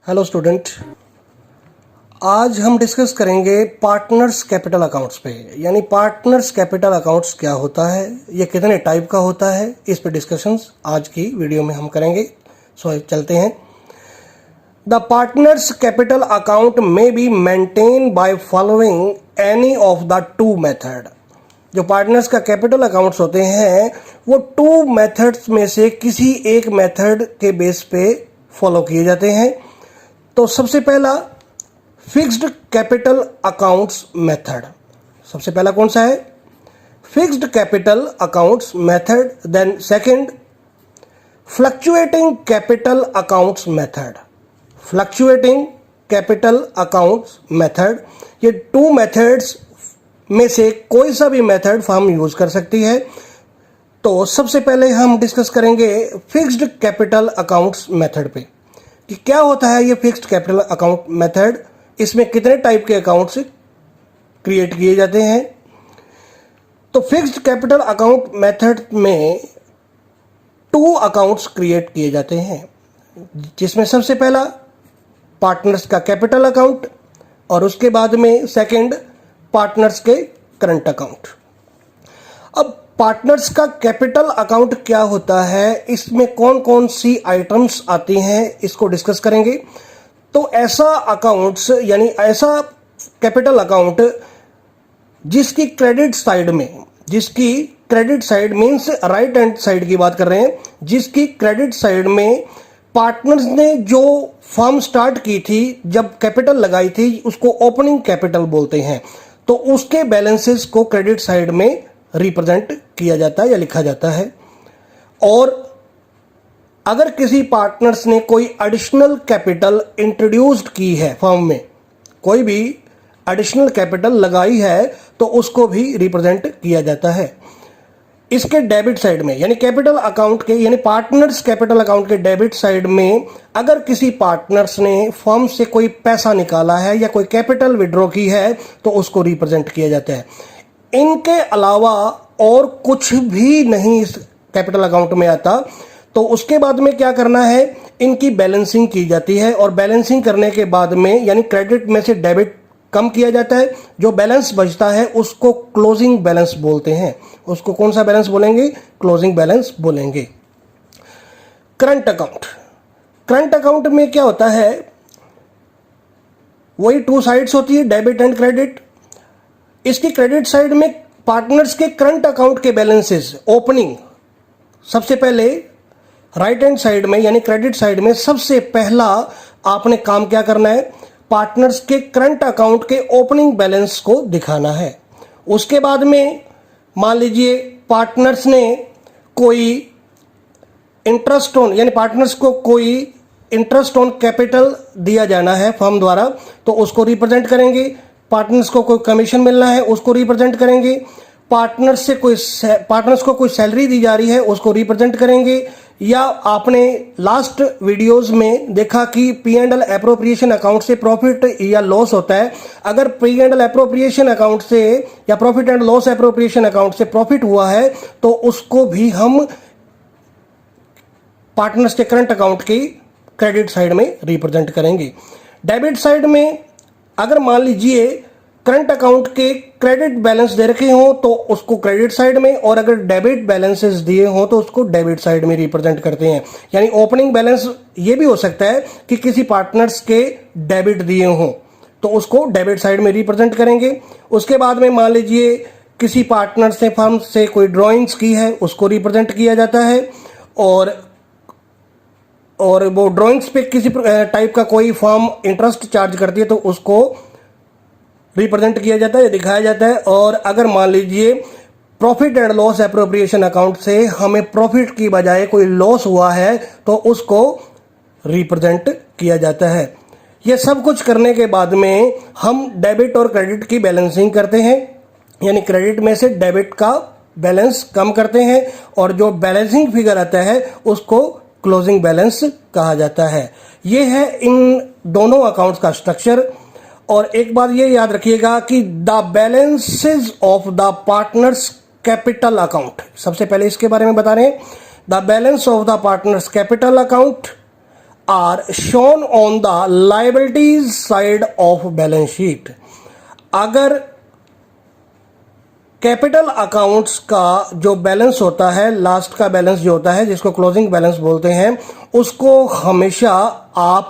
Hello student, आज हम discuss करेंगे पार्टनर्स कैपिटल अकाउंट्स पे। यानी पार्टनर्स कैपिटल अकाउंट्स क्या होता है, ये कितने टाइप का होता है, इस पे डिस्कशंस आज की वीडियो में हम करेंगे। सो चलते हैं। द पार्टनर्स कैपिटल अकाउंट में be maintain by following any of the two method. जो पार्टनर्स का कैपिटल अकाउंट्स होते हैं वो टू मेथड्स में से किसी एक मेथड के बेस पे फॉलो किए जाते हैं। तो सबसे पहला फिक्स्ड कैपिटल अकाउंट्स मेथड। सबसे पहला कौन सा है? Fixed capital accounts method. Then second fluctuating capital accounts method. Fluctuating capital accounts method. ये टू मेथड्स में से कोई सा भी मेथड फर्म यूज कर सकती है। तो सबसे पहले हम डिस्कस करेंगे फिक्स्ड कैपिटल अकाउंट्स मेथड पे कि क्या होता है ये फिक्स्ड कैपिटल अकाउंट मेथड, इसमें कितने टाइप के अकाउंट्स क्रिएट किए जाते हैं। तो फिक्स्ड कैपिटल अकाउंट मेथड में टू अकाउंट्स क्रिएट किए जाते हैं, जिसमें सबसे पहला पार्टनर्स का कैपिटल अकाउंट और उसके बाद में सेकंड पार्टनर्स के करंट अकाउंट। अब पार्टनर्स का कैपिटल अकाउंट क्या होता है, इसमें कौन कौन सी आइटम्स आती हैं, इसको डिस्कस करेंगे। तो ऐसा अकाउंट्स यानी ऐसा कैपिटल अकाउंट जिसकी credit side means right hand side की बात कर रहे हैं, जिसकी क्रेडिट साइड में पार्टनर्स ने जो फर्म स्टार्ट की थी, जब कैपिटल लगाई थी, उसको ओपनिंग कैपिटल बोलते हैं। तो उसके बैलेंसेस को क्रेडिट साइड में रिप्रेजेंट किया जाता है या लिखा जाता है। और अगर किसी पार्टनर्स ने कोई एडिशनल कैपिटल इंट्रोड्यूस्ड की है, फर्म में कोई भी एडिशनल कैपिटल लगाई है, तो उसको भी रिप्रेजेंट किया जाता है। इसके डेबिट साइड में यानी कैपिटल अकाउंट के यानी पार्टनर्स कैपिटल अकाउंट के डेबिट साइड में अगर किसी पार्टनर्स ने फर्म से कोई पैसा निकाला है या कोई कैपिटल विड्रॉ की है, तो उसको रिप्रेजेंट किया जाता है। इनके अलावा और कुछ भी नहीं इस कैपिटल अकाउंट में आता। तो उसके बाद में क्या करना है, इनकी बैलेंसिंग की जाती है और बैलेंसिंग करने के बाद में यानी क्रेडिट में से डेबिट कम किया जाता है। जो बैलेंस बचता है उसको क्लोजिंग बैलेंस बोलते हैं। उसको कौन सा बैलेंस बोलेंगे? क्लोजिंग बैलेंस बोलेंगे। करंट अकाउंट में क्या होता है, वही टू साइड्स होती है, डेबिट एंड क्रेडिट। इसकी क्रेडिट साइड में पार्टनर्स के करंट अकाउंट के बैलेंसेस ओपनिंग, सबसे पहले राइट हैंड साइड में यानी क्रेडिट साइड में सबसे पहला आपने काम क्या करना है, पार्टनर्स के करंट अकाउंट के ओपनिंग बैलेंस को दिखाना है। उसके बाद में मान लीजिए पार्टनर्स ने कोई इंटरेस्ट ऑन यानी पार्टनर्स को कोई इंटरेस्ट ऑन कैपिटल दिया जाना है फर्म द्वारा, तो उसको रिप्रेजेंट करेंगे। पार्टनर्स को कोई कमीशन मिलना है, उसको रिप्रेजेंट करेंगे। पार्टनर्स को कोई सैलरी दी जा रही है, उसको रिप्रेजेंट करेंगे। या आपने लास्ट वीडियोस में देखा कि P and L appropriation account से प्रॉफिट या लॉस होता है। अगर P and L appropriation account से या profit and loss appropriation account से प्रॉफिट हुआ है, तो उसको भी हम पार्टनर्स के करंट अकाउंट की क्रेडिट साइड में रिप्रेजेंट करेंगे। डेबिट साइड में अगर मान लीजिए करंट अकाउंट के क्रेडिट बैलेंस दे रखे हो तो उसको क्रेडिट साइड में, और अगर डेबिट बैलेंसेस दिए हो तो उसको डेबिट साइड में रिप्रेजेंट करते हैं। यानी ओपनिंग बैलेंस ये भी हो सकता है कि किसी पार्टनर्स के डेबिट दिए हो तो उसको डेबिट साइड में रिप्रेजेंट करेंगे। उसके बाद में मान लीजिए किसी पार्टनर ने फर्म से कोई ड्रॉइंग्स की है, उसको रिप्रेजेंट किया जाता है। और वो ड्राइंग्स पे किसी टाइप का कोई फर्म इंटरेस्ट चार्ज करती है तो उसको रिप्रेजेंट किया जाता है, दिखाया जाता है। और अगर मान लीजिए profit and loss appropriation account से हमें प्रॉफिट की बजाय कोई लॉस हुआ है तो उसको रिप्रेजेंट किया जाता है। ये सब कुछ करने के बाद में हम डेबिट और क्रेडिट की बैलेंसिंग करते हैं, यानी क्रेडिट में से डेबिट का बैलेंस कम करते हैं और जो बैलेंसिंग फिगर आता है उसको क्लोजिंग बैलेंस कहा जाता है। ये है इन दोनों अकाउंट्स का स्ट्रक्चर। और एक बात ये याद रखिएगा कि the balances of the partners capital account, सबसे पहले इसके बारे में बता रहे हैं। The balance of the partners capital account are shown on the liabilities side of balance sheet. अगर कैपिटल अकाउंट्स का जो बैलेंस होता है, लास्ट का बैलेंस जो होता है जिसको क्लोजिंग बैलेंस बोलते हैं, उसको हमेशा आप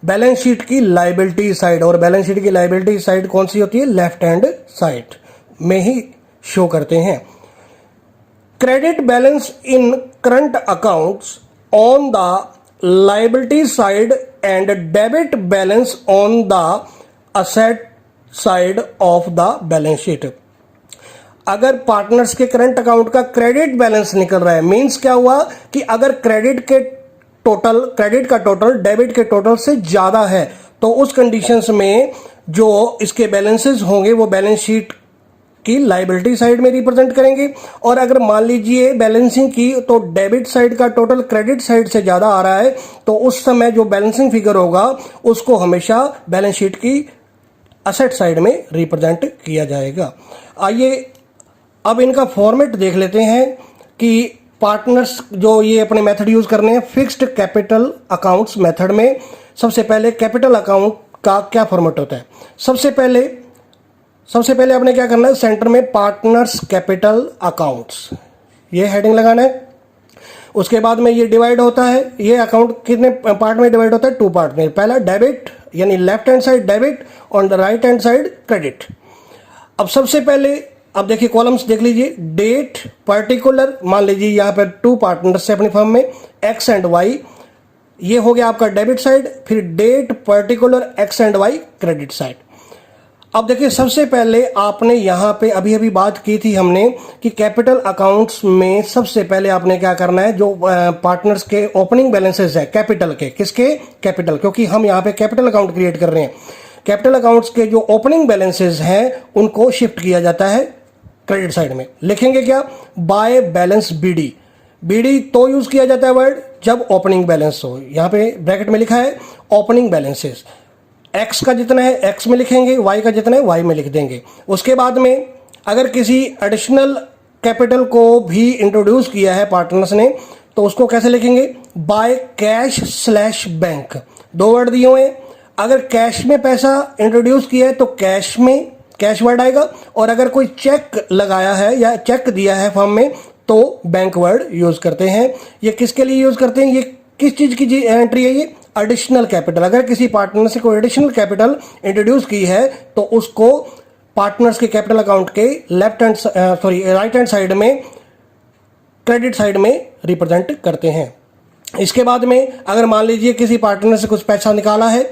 बैलेंस शीट की लायबिलिटी साइड, और बैलेंस शीट की लायबिलिटी साइड कौन सी होती है, लेफ्ट हैंड साइड में ही शो करते हैं। Credit balance in current accounts on the liability side and debit balance on the asset side of the balance sheet. अगर पार्टनर्स के करंट अकाउंट का क्रेडिट बैलेंस निकल रहा है, मींस क्या हुआ कि अगर क्रेडिट का टोटल डेबिट के टोटल से ज्यादा है, तो उस कंडीशंस में जो इसके बैलेंसेस होंगे वो बैलेंस शीट की लायबिलिटी साइड में रिप्रेजेंट करेंगे। और अगर मान लीजिए बैलेंसिंग की तो डेबिट साइड का टोटल क्रेडिट साइड से ज्यादा आ रहा है, तो उस समय जो बैलेंसिंग फिगर होगा उसको हमेशा बैलेंस शीट की असेट साइड में रिप्रेजेंट किया जाएगा। आइए अब इनका फॉर्मेट देख लेते हैं कि पार्टनर्स जो ये अपने मेथड यूज करने हैं फिक्स्ड कैपिटल अकाउंट्स मेथड में। सबसे पहले कैपिटल अकाउंट का क्या फॉर्मेट होता है। सबसे पहले आपने क्या करना है, सेंटर में पार्टनर्स कैपिटल अकाउंट्स ये हेडिंग लगाना है। उसके बाद में ये डिवाइड होता है, ये अकाउंट कितने पार्ट में डिवाइड होता है, 2 पार्ट में। पहला डेबिट यानी left hand side debit, on the right hand side credit. अब सबसे पहले अब देखिए कॉलम्स देख लीजिए, डेट पर्टिकुलर, मान लीजिए यहां पर 2 पार्टनर्स है अपनी फर्म में, एक्स एंड वाई, ये हो गया आपका डेबिट साइड। फिर date particular X and Y credit side. अब देखिए सबसे पहले आपने यहां पे अभी बात की थी हमने कि कैपिटल अकाउंट्स में सबसे पहले आपने क्या करना है, जो पार्टनर्स के ओपनिंग बैलेंसेस है कैपिटल के, किसके, कैपिटल, क्योंकि हम यहां पे कैपिटल अकाउंट क्रिएट कर रहे हैं। कैपिटल अकाउंट्स के जो ओपनिंग बैलेंसेस हैं उनको शिफ्ट किया जाता है क्रेडिट साइड में। लिखेंगे क्या, बाय बैलेंस बीडी। बीडी तो यूज किया जाता है वर्ड जब ओपनिंग बैलेंस हो। यहां पे ब्रैकेट में लिखा है ओपनिंग बैलेंसेस। एक्स का जितना है एक्स में लिखेंगे, वाई का जितना है वाई में लिख देंगे। उसके बाद में अगर किसी एडिशनल कैपिटल को भी इंट्रोड्यूस किया है पार्टनर्स ने, तो उसको कैसे लिखेंगे, by cash slash bank. 2 word दिए हुए हैं। अगर कैश में पैसा इंट्रोड्यूस किया है तो कैश में कैश वर्ड आएगा, और अगर कोई चेक लगाया है या चेक दिया है फर्म में तो बैंक वर्ड यूज करते हैं। ये किसके लिए यूज करते हैं, ये किस चीज की एंट्री है, ये एडिशनल कैपिटल। अगर किसी पार्टनर से कोई एडिशनल कैपिटल इंट्रोड्यूस की है तो उसको पार्टनर्स के कैपिटल अकाउंट के राइट हैंड साइड में क्रेडिट साइड में रिप्रेजेंट करते हैं। इसके बाद में अगर मान लीजिए किसी पार्टनर से कुछ पैसा निकाला है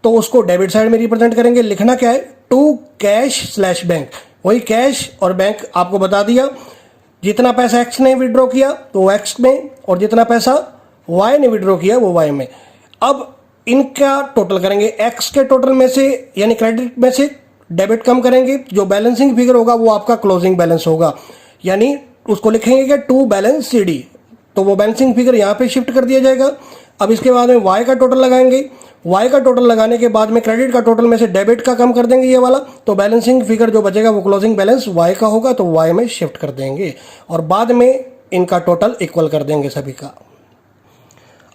तो उसको डेबिट साइड में रिप्रेजेंट करेंगे। लिखना क्या है, टू कैश स्लैश बैंक। वही कैश और बैंक आपको बता दिया। जितना पैसा एक्स ने विड्रॉ किया तो वो एक्स में, और जितना पैसा वाई ने विड्रॉ किया वो वाई में। अब इनका टोटल करेंगे, एक्स के टोटल में से यानी क्रेडिट में से डेबिट कम करेंगे, जो बैलेंसिंग फिगर होगा वो आपका क्लोजिंग बैलेंस होगा, यानी उसको लिखेंगे कि टू बैलेंस सीडी, तो वो बैलेंसिंग फिगर यहाँ पे शिफ्ट कर दिया जाएगा। अब इसके बाद में वाई का टोटल लगाएंगे। वाई का टोटल लगाने के बाद में क्रेडिट का टोटल में से डेबिट का कम कर देंगे ये वाला, तो बैलेंसिंग फिगर जो बचेगा वो क्लोजिंग बैलेंस वाई का होगा, तो वाई में शिफ्ट कर देंगे और बाद में इनका टोटल इक्वल कर देंगे सभी का।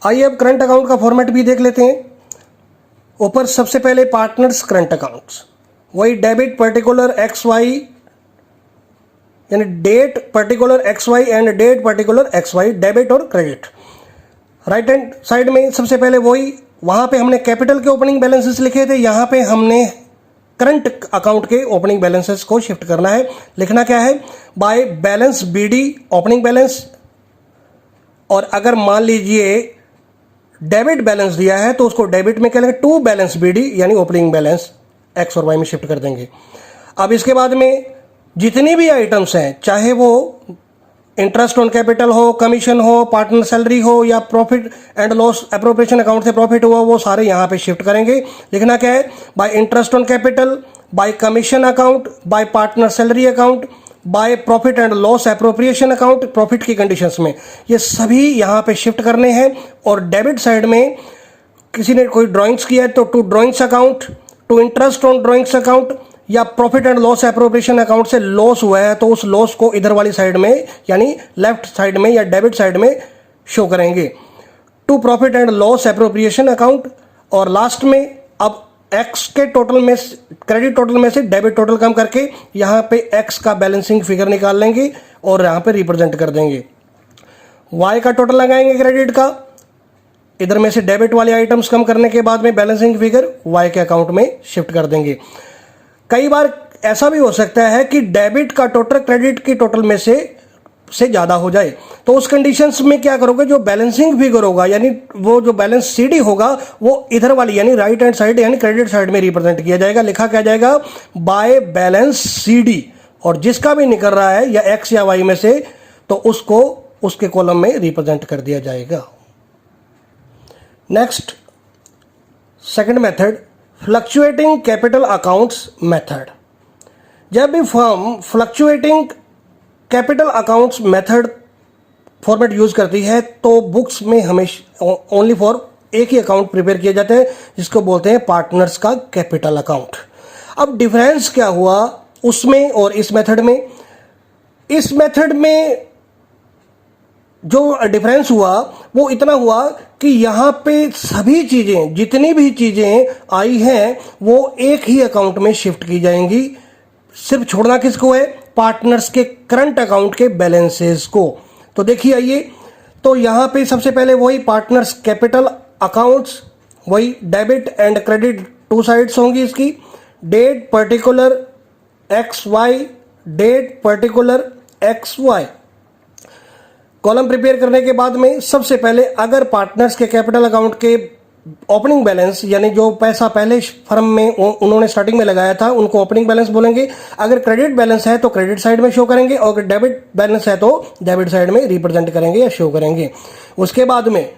आइए अब करंट अकाउंट का फॉर्मेट भी देख लेते हैं। ऊपर सबसे पहले पार्टनर्स करंट अकाउंट्स, वही डेबिट पर्टिकुलर एक्स वाई यानी date particular X Y and date particular X Y, debit और क्रेडिट। राइट हैंड साइड में सबसे पहले वही, वहां पे हमने कैपिटल के ओपनिंग बैलेंसेस लिखे थे, यहां पे हमने करंट अकाउंट के ओपनिंग बैलेंसेस को शिफ्ट करना है। लिखना क्या है, by balance BD opening balance, और अगर मान लीजिए डेबिट बैलेंस दिया है तो उसको डेबिट में क्या लेंगे, टू बैलेंस बीडी यानी ओपनिंग बैलेंस एक्स और वाई में शिफ्ट कर देंगे। अब इसके बाद में जितनी भी आइटम्स हैं, चाहे वो इंटरेस्ट ऑन कैपिटल हो, कमीशन हो, पार्टनर सैलरी हो या profit and loss appropriation account से प्रॉफिट हुआ, वो सारे यहां पे शिफ्ट करेंगे। लिखना क्या है, bye interest on capital, bye commission account, bye partner salary account, by profit and loss appropriation account profit की कंडीशंस में, ये सभी यहां पे शिफ्ट करने हैं। और डेबिट साइड में किसी ने कोई ड्राइंग्स किया है तो to drawings account, to interest on drawings account, या profit and loss appropriation account से लॉस हुआ है तो उस लॉस को इधर वाली साइड में यानी लेफ्ट साइड में या डेबिट साइड में शो करेंगे। To profit and loss appropriation account, और लास्ट में अब एक्स के टोटल में, क्रेडिट टोटल में से डेबिट टोटल कम करके यहाँ पे एक्स का बैलेंसिंग फिगर निकाल लेंगे और यहाँ पे रिप्रेजेंट कर देंगे। वाई का टोटल लगाएंगे क्रेडिट का, इधर में से डेबिट वाले आइटम्स कम करने के बाद में बैलेंसिंग फिगर वाई के अकाउंट में शिफ्ट कर देंगे। कई बार ऐसा भी हो सकता है कि डेबिट का टोटल क्रेडिट के टोटल में से ज़्यादा हो जाए, तो उस कंडीशंस में क्या करोगे, जो बैलेंसिंग फिगर होगा यानी वो जो बैलेंस सीडी होगा वो इधर वाली यानी राइट हैंड साइड यानी क्रेडिट साइड में रिप्रेजेंट किया जाएगा। लिखा क्या जाएगा, बाय बैलेंस सीडी, और जिसका भी निकल रहा है या एक्स या वाई में से तो उसको उसके कॉलम में रिप्रेजेंट कर दिया जाएगा। Next second method, fluctuating capital accounts method. जब भी firm fluctuating capital accounts method format use करती है तो बुक्स में हमेशा ओनली फॉर एक ही अकाउंट प्रिपेयर किया जाता है जिसको बोलते हैं पार्टनर्स का कैपिटल अकाउंट। अब डिफरेंस क्या हुआ उसमें और इस मेथड में? इस मेथड में जो डिफरेंस हुआ वो इतना हुआ कि यहाँ पे सभी चीज़ें, जितनी भी चीज़ें आई हैं वो एक ही अकाउंट में शिफ्ट की जाएंगी। सिर्फ छोड़ना किसको है, पार्टनर्स के करंट अकाउंट के बैलेंसेस को। तो देखिए आइए, तो यहाँ पे सबसे पहले वही पार्टनर्स कैपिटल अकाउंट्स, वही debit and credit two sides होंगी इसकी। Date particular X Y, date particular X Y. Column prepare करने के बाद में सबसे पहले अगर पार्टनर्स के कैपिटल अकाउंट के ओपनिंग बैलेंस यानी जो पैसा पहले फर्म में उन्होंने स्टार्टिंग में लगाया था उनको ओपनिंग बैलेंस बोलेंगे। अगर क्रेडिट बैलेंस है तो क्रेडिट साइड में शो करेंगे, और अगर डेबिट बैलेंस है तो डेबिट साइड में रिप्रेजेंट करेंगे या शो करेंगे। उसके बाद में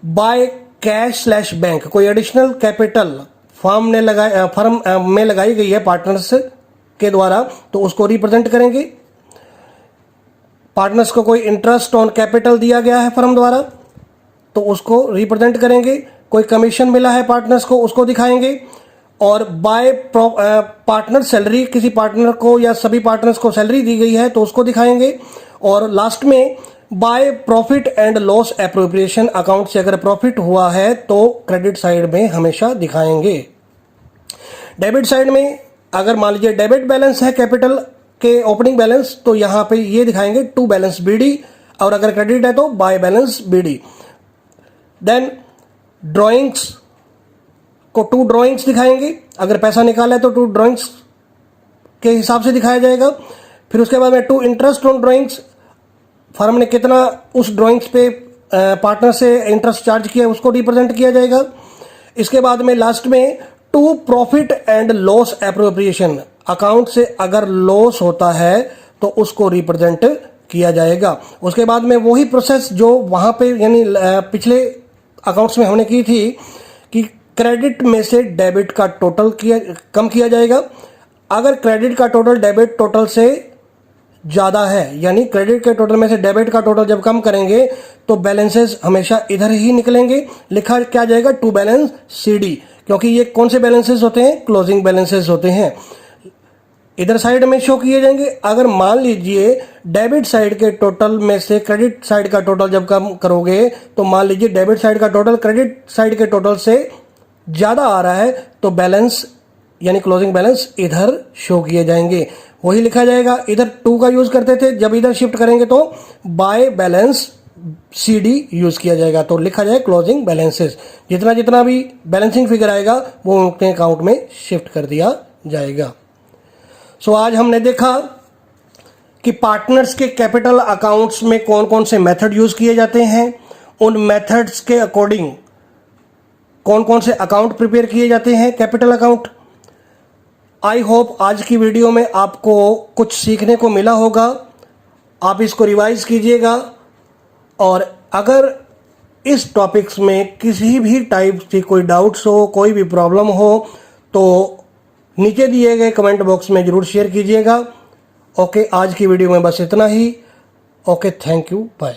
बाय कैश स्लैश बैंक, कोई एडिशनल कैपिटल फर्म में लगाई गई है पार्टनर्स के द्वारा तो उसको रिप्रेजेंट करेंगे। पार्टनर्स को कोई इंटरेस्ट ऑन कैपिटल दिया गया है फर्म द्वारा तो उसको रिप्रेजेंट करेंगे। कोई कमीशन मिला है पार्टनर्स को उसको दिखाएंगे। और बाय पार्टनर सैलरी, किसी पार्टनर को या सभी पार्टनर्स को सैलरी दी गई है तो उसको दिखाएंगे। और लास्ट में by profit and loss appropriation account से अगर प्रॉफिट हुआ है तो क्रेडिट साइड में हमेशा दिखाएंगे। डेबिट साइड में अगर मान लीजिए डेबिट बैलेंस है कैपिटल के ओपनिंग बैलेंस तो यहाँ पे ये दिखाएंगे टू बैलेंस बीडी, और अगर क्रेडिट है तो by balance BD. Then drawings को टू ड्राइंग्स दिखाएंगे, अगर पैसा निकाला है तो टू ड्राइंग्स के हिसाब से दिखाया जाएगा। फिर उसके बाद में to interest on drawings, firm ने कितना उस ड्राइंग्स पे पार्टनर से इंटरेस्ट चार्ज किया उसको रिप्रेजेंट किया जाएगा। इसके बाद में लास्ट में to profit and loss appropriation, account से अगर लॉस होता है तो उसको रिप्रेजेंट किया जाएगा। उसके बाद में वही प्रोसेस जो वहाँ पे यानी पिछले अकाउंट्स में हमने की थी कि क्रेडिट में से डेबिट का टोटल कम किया जाएगा। अगर क्रेडिट का टोटल डेबिट टोटल से ज़्यादा है यानी क्रेडिट के टोटल में से डेबिट का टोटल जब कम करेंगे तो बैलेंसेस हमेशा इधर ही निकलेंगे। लिखा क्या जाएगा, टू बैलेंस सीडी, क्योंकि ये कौन से बैलेंसेस होते हैं, क्लोजिंग बैलेंसेस होते हैं, इधर साइड में शो किए जाएंगे। अगर मान लीजिए डेबिट साइड के टोटल में से क्रेडिट साइड का टोटल जब कम करोगे तो मान लीजिए डेबिट साइड का टोटल क्रेडिट साइड के टोटल से ज़्यादा आ रहा है तो बैलेंस यानी क्लोजिंग बैलेंस इधर शो किए जाएंगे। वही लिखा जाएगा, इधर टू का यूज़ करते थे, जब इधर शिफ्ट करेंगे तो बाय बैलेंस सीडी यूज़ किया जाएगा। तो लिखा जाए क्लोजिंग बैलेंसेस, जितना जितना भी बैलेंसिंग फिगर आएगा वो उनके अकाउंट में शिफ्ट कर दिया जाएगा। सो आज हमने देखा कि पार्टनर्स के कैपिटल अकाउंट्स में कौन कौन से मेथड यूज़ किए जाते हैं, उन मेथड्स के अकॉर्डिंग कौन कौन से अकाउंट प्रिपेयर किए जाते हैं कैपिटल अकाउंट। आई होप आज की वीडियो में आपको कुछ सीखने को मिला होगा। आप इसको रिवाइज कीजिएगा, और अगर इस टॉपिक्स में किसी भी टाइप की कोई डाउट्स हो, कोई भी प्रॉब्लम हो तो नीचे दिए गए कमेंट बॉक्स में ज़रूर शेयर कीजिएगा। ओके, आज की वीडियो में बस इतना ही। Okay, thank you, bye.